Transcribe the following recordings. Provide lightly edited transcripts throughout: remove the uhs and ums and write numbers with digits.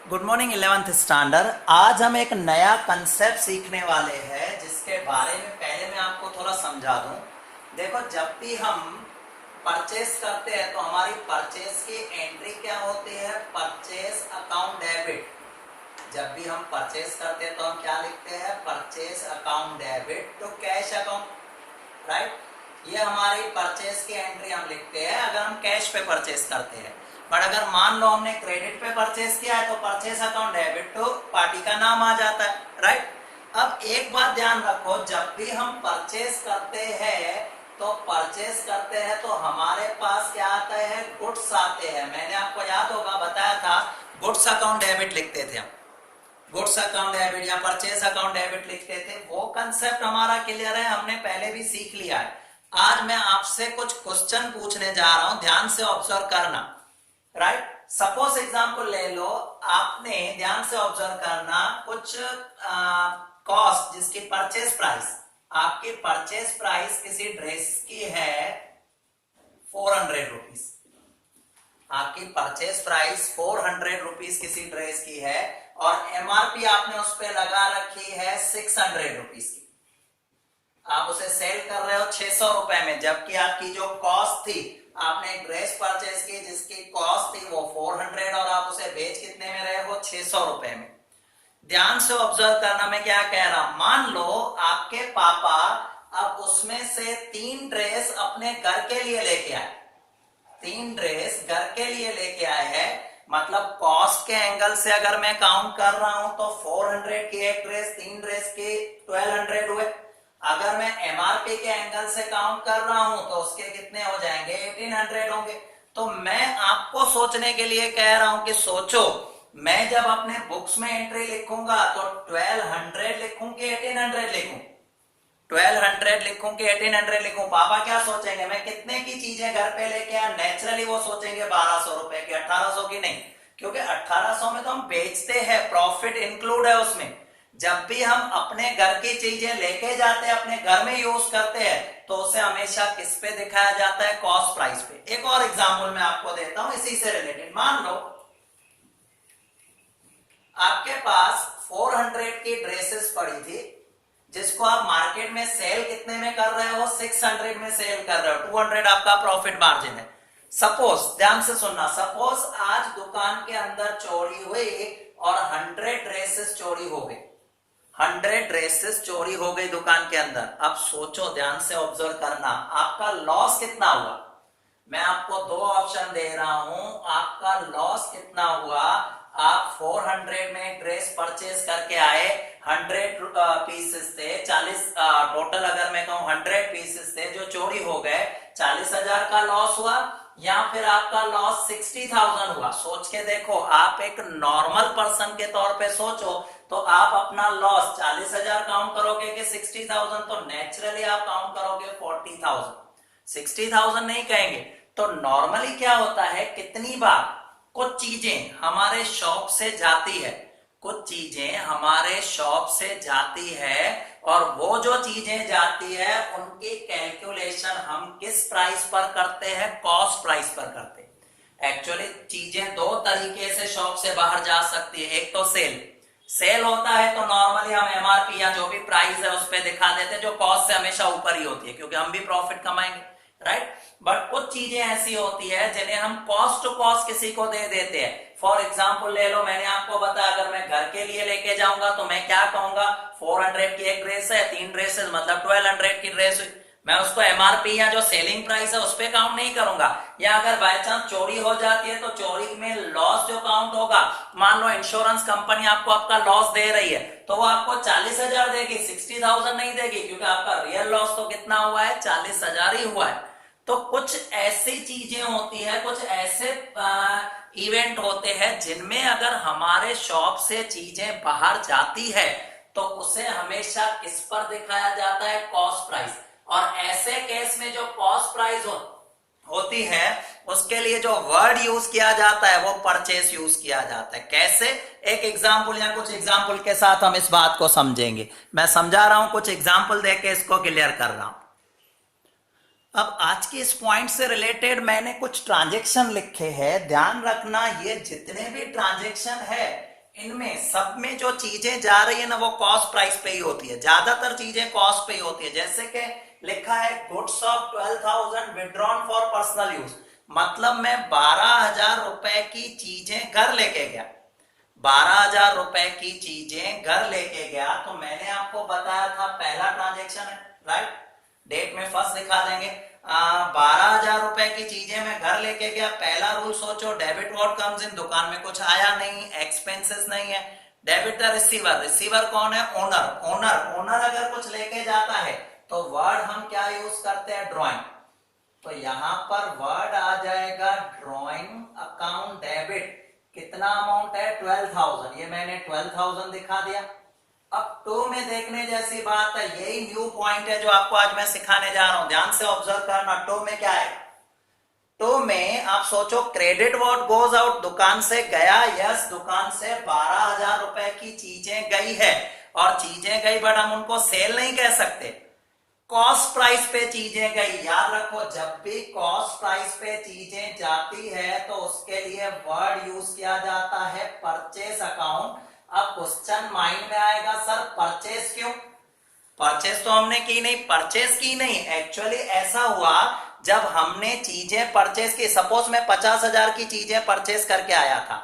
Good morning 11th standard. आज हम एक नया कंसेप्ट सीखने वाले हैं जिसके बारे में पहले मैं आपको थोड़ा समझा दूं। देखो, जब भी हम परचेस करते हैं तो हमारी परचेस की एंट्री क्या होती है? Purchase account debit. जब भी हम परचेस करते हैं तो हम क्या लिखते हैं? Purchase account debit to cash account, right. ये हमारी परचेस की एंट्री हम लिखते हैं अगर हम कैश पे परचेस करते हैं। बट अगर मान लो हमने क्रेडिट पे परचेस किया है तो परचेस अकाउंट डेबिट तो पार्टी का नाम आ जाता है, राइट। अब एक बात ध्यान रखो, जब भी हम परचेस करते हैं तो हमारे पास क्या आता है? गुड्स आते हैं। मैंने आपको याद होगा बताया था, गुड्स अकाउंट डेबिट लिखते थे हम। गुड्स अकाउंट डेबिट या परचेस अकाउंट डेबिट लिखते थे। वो कंसेप्ट हमारा क्लियर है, हमने पहले भी सीख लिया है। आज मैं आपसे कुछ क्वेश्चन पूछने जा रहा हूं, ध्यान से ऑब्जर्व करना, राइट। सपोज एग्जांपल ले लो, आपने ध्यान से ऑब्जर्व करना, कुछ कॉस्ट जिसकी परचेस प्राइस, आपकी परचेस प्राइस किसी ड्रेस की है 400 रुपीज। आपकी परचेस प्राइस 400 रुपीज किसी ड्रेस की है और एमआरपी आपने उस पर लगा रखी है 600 रुपीज की। आप उसे सेल कर रहे हो 600 रुपए में, जबकि आपकी जो कॉस्ट थी, आपने एक ड्रेस परचेज की जिसकी कॉस्ट थी वो 400 और आप उसे बेच कितने में रहे हो? 600 रुपए में। ध्यान से ऑब्जर्व करना मैं क्या कह रहा हूं। मान लो आपके पापा अब उसमें से 3 ड्रेस अपने घर के लिए लेके आए, 3 ड्रेस घर के लिए लेके आए हैं। मतलब कॉस्ट के एंगल से अगर मैं काउंट कर रहा हूं तो 400 की एक ड्रेस, 3 ड्रेस की 1200 हुए। अगर मैं एमआरपी के एंगल से काउंट कर रहा हूं तो उसके कितने हो जाएंगे? 1800 होंगे। तो मैं आपको सोचने के लिए कह रहा हूं कि सोचो, मैं जब अपने बुक्स में एंट्री लिखूंगा तो 1200 लिखूं कि 1800 लिखूं? 1200 लिखूं कि 1800 लिखूं? पापा क्या सोचेंगे? मैं कितने की चीजें घर पे लेके आया? नेचुरली वो सोचेंगे 1200 रुपए की, 1800 की नहीं, क्योंकि 1800 में तो हम बेचते हैं, प्रॉफिट इंक्लूड है उसमें। जब भी हम अपने घर की चीजें लेके जाते हैं, अपने घर में यूज करते हैं, तो उसे हमेशा किस पे दिखाया जाता है? कॉस्ट प्राइस पे। एक और एग्जांपल मैं आपको देता हूं इसी से रिलेटेड। मान लो आपके पास 400 की ड्रेसेस पड़ी थी जिसको आप मार्केट में सेल कितने में कर रहे हो? 600 में सेल कर रहे हो। 200 आपका प्रॉफिट मार्जिन है। सपोज, ध्यान से सुनना, सपोज आज दुकान के अंदर चोरी हुई और 100 ड्रेसेस चोरी हो गई। 100 ड्रेसेस चोरी हो गई दुकान के अंदर। अब सोचो, ध्यान से ऑब्जर्व करना, आपका लॉस कितना हुआ? मैं आपको 2 ऑप्शन दे रहा हूं, आपका लॉस कितना हुआ? आप 400 में ड्रेस परचेज करके आए, 100 पीसेस थे, 40 टोटल अगर मैं कहूं 100 पीसेस थे जो चोरी हो गए, 40,000 का लॉस हुआ, या फिर आपका लॉस 60,000 हुआ? सोच के देखो, आप एक नॉर्मल पर्सन के तौर पे सोचो तो आप अपना लॉस 40,000 काउंट करोगे कि 60,000? तो नेचुरली आप काउंट करोगे 40,000, 60,000 नहीं कहेंगे। तो नॉर्मली क्या होता है, कितनी बार कुछ चीजें हमारे शॉप से जाती है, कुछ चीजें हमारे शॉप से जाती है और वो जो चीजें जाती है उनकी कैलकुलेशन हम किस प्राइस पर करते हैं? कॉस्ट प्राइस पर करते हैं। एक्चुअली चीजें 2 तरीके से शॉप से बाहर जा सकती है। एक तो सेल होता है तो नॉर्मली हम एमआरपी या जो भी प्राइस है उस पर दिखा देते हैं, जो कॉस्ट से हमेशा ऊपर ही होती है, क्योंकि हम भी प्रॉफिट कमाएंगे, राइट। बट कुछ चीजें ऐसी होती है जिन्हें हम कॉस्ट टू कॉस्ट किसी को दे देते हैं। फॉर एग्जाम्पल ले लो, मैंने आपको बताया अगर मैं घर के लिए लेके जाऊंगा तो मैं क्या कहूंगा? 400 की एक ड्रेस है, 3 ड्रेसेस मतलब 1200 की ड्रेस हुई। मैं उसको एमआरपी या जो सेलिंग प्राइस है उस पर काउंट नहीं करूंगा। या अगर बाय चांस चोरी हो जाती है तो चोरी में लॉस जो काउंट होगा, मान लो इंश्योरेंस कंपनी आपको आपका लॉस दे रही है तो वो आपको 40,000 देगी, 60,000 नहीं देगी, क्योंकि आपका रियल लॉस तो कितना हुआ है? 40,000 ही हुआ है। तो कुछ ऐसी चीजें होती है, कुछ ऐसे इवेंट होते हैं जिनमें अगर हमारे शॉप से चीजें बाहर जाती है तो उसे हमेशा किस पर दिखाया जाता है? Cost price. और ऐसे केस में जो कॉस्ट प्राइस होती है उसके लिए जो वर्ड यूज किया जाता है वो परचेस यूज किया जाता है। कैसे? एक एग्जाम्पल या कुछ एग्जाम्पल के साथ हम इस बात को समझेंगे। मैं समझा रहा हूं, कुछ एग्जाम्पल देके इसको क्लियर कर रहा हूं। अब आज के इस पॉइंट से रिलेटेड मैंने कुछ ट्रांजैक्शन लिखे हैं। ध्यान रखना, ये जितने भी ट्रांजैक्शन है इनमें सब में जो चीजें जा रही है ना वो कॉस्ट प्राइस पे ही होती है। ज्यादातर चीजें कॉस्ट पे ही होती है। जैसे कि लिखा है goods of 12,000 withdrawn for personal use, मतलब मैं 12,000 रुपए की चीजें घर लेके गया। 12,000 रुपए की चीजें घर लेके गया तो मैंने आपको बताया था पहला ट्रांजेक्शन है, राइट। डेट में फर्स्ट दिखा देंगे। 12,000 रुपए की चीजें मैं घर लेके गया। पहला रूल सोचो, डेबिट व्हाट कम्स इन, दुकान में कुछ आया नहीं, एक्सपेंसेस नहीं है। डेबिट द रिसीवर, रिसीवर कौन है? ओनर। ओनर ओनर अगर कुछ लेके जाता है तो वर्ड हम क्या यूज करते हैं? ड्रॉइंग। तो यहां पर वर्ड आ जाएगा ड्रॉइंग अकाउंट डेबिट। कितना अमाउंट है? 12,000। ये मैंने 12,000 दिखा दिया। अब टू में देखने जैसी बात है, यही न्यू पॉइंट है जो आपको आज मैं सिखाने जा रहा हूं। ध्यान से ऑब्जर्व करना। टू में क्या है? टू में आप सोचो, क्रेडिट व्हाट गोज आउट, दुकान से गया। यस, दुकान से 12,000 रुपए की चीजें गई है और चीजें गई, बट हम उनको सेल नहीं कह सकते। कॉस्ट प्राइस पे चीजें गई। याद रखो, जब भी कॉस्ट प्राइस पे चीजें जाती है तो उसके लिए वर्ड यूज किया जाता है परचेस अकाउंट। अब क्वेश्चन माइंड में आएगा, सर परचेस क्यों? परचेस तो हमने की नहीं। परचेस की नहीं, एक्चुअली ऐसा हुआ जब हमने चीजें परचेस की। सपोज मैं 50,000 की चीजें परचेस करके आया था,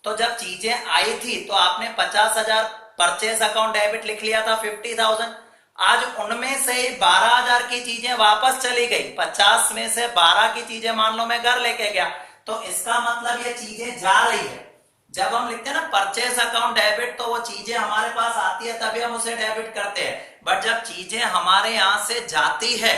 तो जब चीजें आई थी तो आपने 50,000 परचेस अकाउंट डेबिट लिख लिया था 50,000। आज उनमें से 12,000 की चीजें वापस चली गई। 50 में से 12 की चीजें मान लो मैं घर लेके गया, तो इसका मतलब ये चीजें जा रही है। जब हम लिखते हैं ना परचेस अकाउंट डेबिट, तो वो चीजें हमारे पास आती है तभी हम उसे डेबिट करते हैं। बट जब चीजें हमारे यहां से जाती है,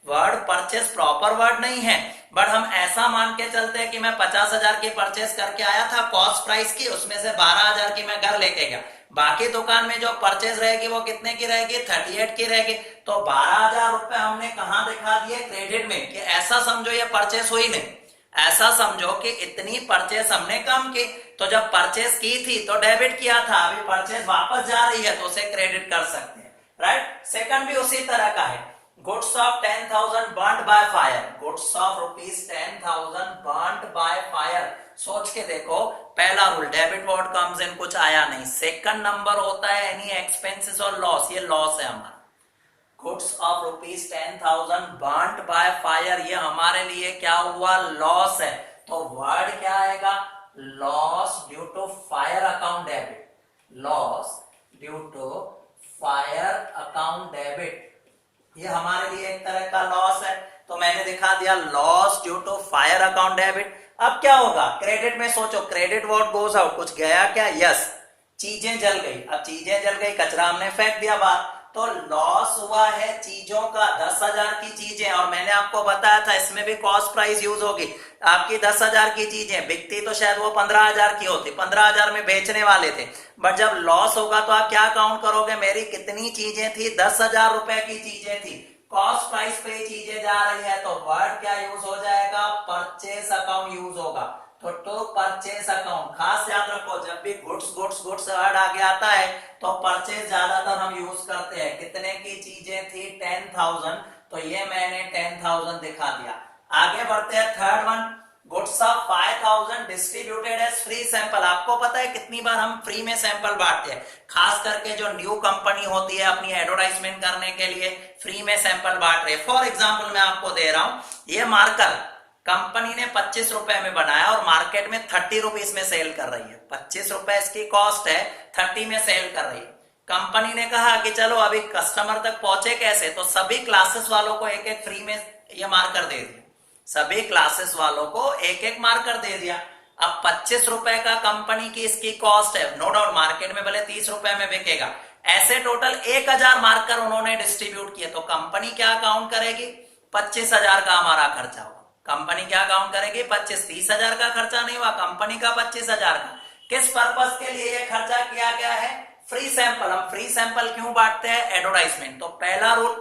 वर्ड परचेस प्रॉपर वर्ड नहीं है, बट हम ऐसा मान के चलते हैं कि मैं 50,000 की परचेस करके आया था कॉस्ट प्राइस की, उसमें से 12,000 की मैं घर लेके गया। बाकी दुकान में जो परचेस रहेगी वो कितने की रहेगी? 38 की रहेगी। तो 12,000 रुपए हमने कहां दिखा दिए? क्रेडिट में। कि ऐसा समझो ये परचेस हुई नहीं, ऐसा समझो कि इतनी परचेस हमने कम की। तो जब परचेस की थी तो डेबिट किया था, अभी परचेस वापस जा रही है तो उसे क्रेडिट कर सकते हैं, राइट। सेकंड भी उसी तरह का है। Goods of 10,000 burned by fire, goods of ₹10,000 burned by fire. सोच के देखो, पहला rule debit what comes in, कुछ आया नहीं। सेकंड नंबर होता है एनी एक्सपेंसेस और लॉस, ये लॉस है हमारा। Goods of ₹10,000 burned by fire, ये हमारे लिए क्या हुआ? लॉस है। तो वर्ड क्या आएगा? Loss due to fire account debit. Loss due to fire account debit, ये हमारे लिए एक तरह का लॉस है। तो मैंने दिखा दिया loss due to fire account debit. अब क्या होगा? क्रेडिट में सोचो, क्रेडिट व्हाट गोज आउट, कुछ गया क्या? यस, चीजें जल गई। अब चीजें जल गई, कचरा हमने फेंक दिया बाहर, तो लॉस हुआ है चीजों का। 10,000 की चीजें, और मैंने आपको बताया था इसमें भी कॉस्ट प्राइस यूज होगी। आपकी 10,000 की चीजें बिकती तो शायद वो 15,000 की होती, 15,000 में बेचने वाले थे। बट जब लॉस होगा तो आप क्या काउंट करोगे? मेरी कितनी चीजें थी? 10,000 रुपए की चीजें थी, कॉस्ट प्राइस पे चीजें जा रही है, तो वर्ड क्या यूज हो जाएगा? परचेस अकाउंट यूज होगा। तो परचेस अकाउंट खास याद रखो, जब भी गुड्स गुड्स गुड्स वर्ड आगे आता है तो परचेस ज्यादातर हम यूज करते हैं। कितने की चीजें थी? 10,000, तो ये मैंने 10,000 दिखा दिया। आगे बढ़ते हैं third one, goods of 5,000 distributed as free sample. आपको पता है कितनी बार हम फ्री में सैंपल बांटते हैं, खास करके जो न्यू कंपनी होती है अपनी एडवर्टाइजमेंट करने के लिए फ्री में सैंपल बांट रहे हैं। फॉर एग्जाम्पल मैं आपको दे रहा हूं, ये मार्कर कंपनी ने 25 रुपए में बनाया और मार्केट में 30 रुपीज में सेल कर रही है। 25 रुपए इसकी कॉस्ट है, 30 में सेल कर रही है। कंपनी ने कहा कि चलो अभी कस्टमर तक पहुंचे कैसे, तो सभी क्लासेस वालों को एक एक फ्री में ये मार्कर दे दिया। सभी क्लासेस वालों को एक एक मार्कर दे दिया। अब 25 रुपए का कंपनी की इसकी कॉस्ट है, नो डाउट मार्केट में भले 30 रुपए में बिकेगा। ऐसे टोटल 1,000 मार्कर उन्होंने डिस्ट्रीब्यूट किए, तो कंपनी क्या काउंट करेगी? 25,000 का हमारा खर्चा हुआ। कंपनी क्या काउंट करेगी? 25। 30,000 का खर्चा नहीं हुआ, कंपनी का 25,000 का। किस पर्पस के लिए यह खर्चा किया गया है? Free sample. हम फ्री सैंपल क्यों बांटते हैं? एडवर्टाइजमेंट। तो पहला रूल,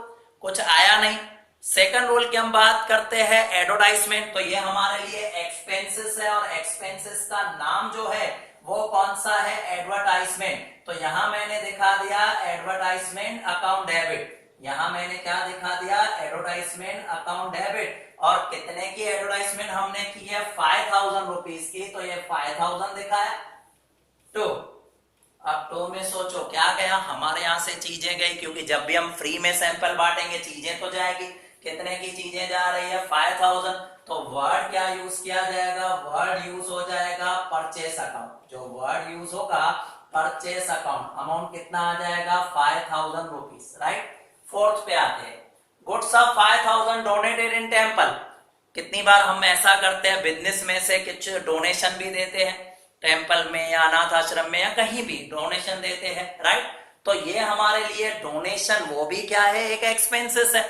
कुछ आया नहीं। सेकंड रूल की हम बात करते हैं एडवर्टाइजमेंट, तो ये हमारे लिए एक्सपेंसेस है, और एक्सपेंसेस का नाम जो है वो कौन सा है? एडवर्टाइजमेंट। तो यहां मैंने दिखा दिया एडवर्टाइजमेंट अकाउंट डेबिट। यहाँ मैंने क्या दिखा दिया, एडवर्टाइजमेंट अकाउंट डेबिट, और कितने की एडवर्टाइजमेंट हमने की है, 5000 रुपीज की, तो ये 5000 दिखाया। टू, अब टू में सोचो क्या गया, हमारे यहाँ से चीजें गई, क्योंकि जब भी हम फ्री में सैंपल बांटेंगे चीजें तो जाएगी, कितने की चीजें जा रही है, 5000, तो वर्ड क्या यूज किया जाएगा, वर्ड यूज हो जाएगा परचेस अकाउंट, जो वर्ड यूज होगा परचेस अकाउंट, अमाउंट कितना आ जाएगा, 5000 रुपीज, राइट। फोर्थ पे आते हैं, goods of 5000 donated in temple. कितनी बार हम ऐसा करते हैं, बिजनेस में से कुछ डोनेशन भी देते हैं, टेम्पल में या अनाथ आश्रम में या कहीं भी डोनेशन देते हैं, राइट। तो ये हमारे लिए डोनेशन वो भी क्या है, एक एक्सपेंसेस है।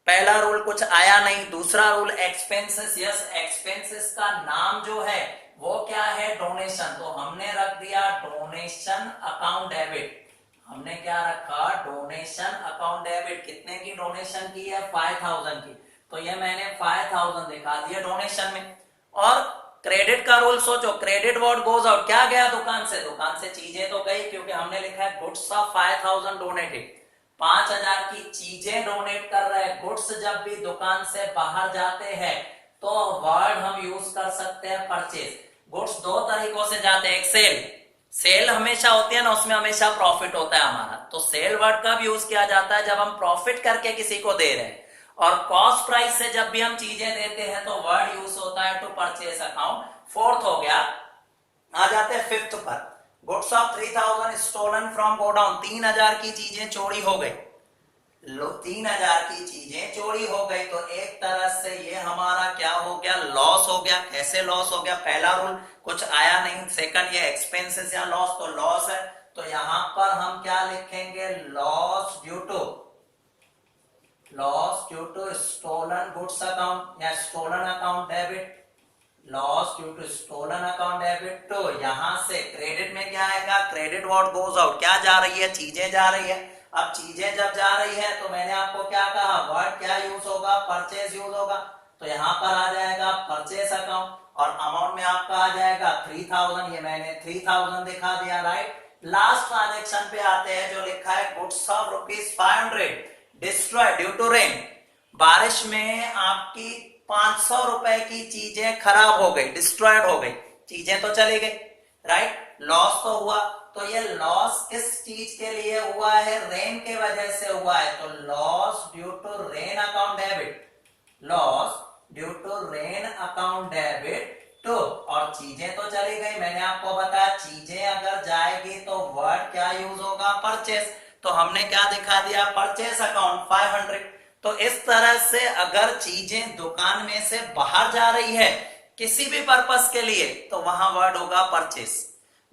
पहला रूल कुछ आया नहीं, दूसरा रूल एक्सपेंसेस, यस एक्सपेंसेस का नाम जो है वो क्या है, डोनेशन, तो हमने रख दिया डोनेशन अकाउंट डेबिट, हमने क्या रखा, डोनेशन अकाउंट डेबिट। कितने की डोनेशन की है, 5000 की, तो ये मैंने 5000 दिखा दिया डोनेशन में। और क्रेडिट का रूल सोचो, क्रेडिट व्हाट गोज आउट, क्या गया दुकान से, दुकान से चीजें तो गई, क्योंकि हमने लिखा है गुड्स ऑफ 5000 डोनेटेड, 5000 की चीजें डोनेट कर रहे हैं। गुड्स जब भी दुकान से बाहर जाते हैं तो वर्ड हम यूज कर सकते हैं परचेज। गुड्स दो तरीकों से जाते हैं, एक सेल, सेल हमेशा होती है ना, उसमें हमेशा प्रॉफिट होता है हमारा, तो सेल वर्ड कब यूज किया जाता है, जब हम प्रॉफिट करके किसी को दे रहे हैं। और कॉस्ट प्राइस से जब भी हम चीजें देते हैं तो वर्ड यूज होता है टू परचेस अकाउंट। फोर्थ हो गया, आ जाते हैं फिफ्थ पर, goods of 3000 stolen from godown, 3000 की चीजें चोरी हो गई, 3000 की चीजें चोरी हो गई, तो एक तरह से ये हमारा क्या हो गया, लॉस हो गया। कैसे लॉस हो गया, पहला रूल कुछ आया नहीं, सेकंड ये एक्सपेंसेस या लॉस, तो लॉस है, तो यहां पर हम क्या लिखेंगे, loss due to stolen goods account या stolen account debit, loss due to stolen account debit. तो यहां से क्रेडिट में क्या आएगा, क्रेडिट व्हाट गोज आउट, क्या जा रही है, चीजें जा रही है। अब चीजें जब जा रही है तो मैंने आपको क्या कहा, वर्ड क्या यूज होगा, परचेज यूज होगा, तो यहां पर आ जाएगा परचेस अकाउंट, और अमाउंट में आपका आ जाएगा 3000, ये मैंने 3000 दिखा दिया, राइट। लास्ट ट्रांजेक्शन पे आते हैं, जो लिखा है goods of ₹500 destroy due to rain, बारिश में आपकी 500 रुपए की चीजें खराब हो गई, डिस्ट्रॉयड हो गई, चीजें तो चली गई, राइट, लॉस तो हुआ। तो ये लॉस किस चीज के लिए हुआ है, रेन के वजह से हुआ है, तो loss due to rain account debit, loss due to rain account debit to. और चीजें तो चली गई, मैंने आपको बताया चीजें अगर जाएगी तो वर्ड क्या यूज होगा, परचेस, तो हमने क्या दिखा दिया, परचेस अकाउंट 500। तो इस तरह से अगर चीजें दुकान में से बाहर जा रही है किसी भी पर्पस के लिए तो वहां वर्ड होगा परचेस।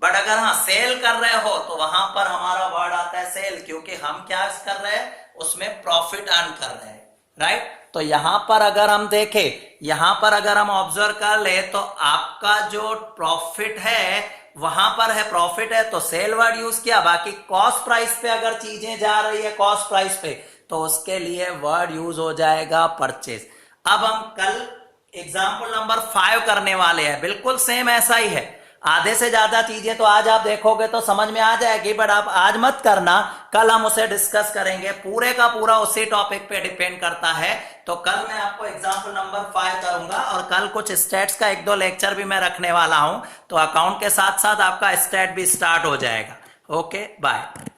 बट अगर हाँ सेल कर रहे हो तो वहां पर हमारा वर्ड आता है सेल, क्योंकि हम क्या कर रहे हैं, उसमें प्रॉफिट अर्न कर रहे हैं, राइट। तो यहां पर अगर हम देखें, यहां पर अगर हम ऑब्जर्व कर ले तो आपका जो प्रॉफिट है वहां पर है, प्रॉफिट है तो सेल वर्ड यूज किया। बाकी कॉस्ट प्राइस पे अगर चीजें जा रही है कॉस्ट प्राइस पे तो उसके लिए वर्ड यूज हो जाएगा परचेज। अब हम कल एग्जाम्पल नंबर 5 करने वाले हैं, बिल्कुल सेम ऐसा ही है, आधे से ज्यादा चीजें तो आज आप देखोगे तो समझ में आ जाएगी, बट आप आज मत करना, कल हम उसे डिस्कस करेंगे, पूरे का पूरा उसी टॉपिक पे डिपेंड करता है। तो कल मैं आपको एग्जाम्पल नंबर 5 करूंगा, और कल कुछ स्टैट्स का 1-2 लेक्चर भी मैं रखने वाला हूं, तो अकाउंट के साथ साथ आपका स्टैट भी स्टार्ट हो जाएगा। Okay, bye.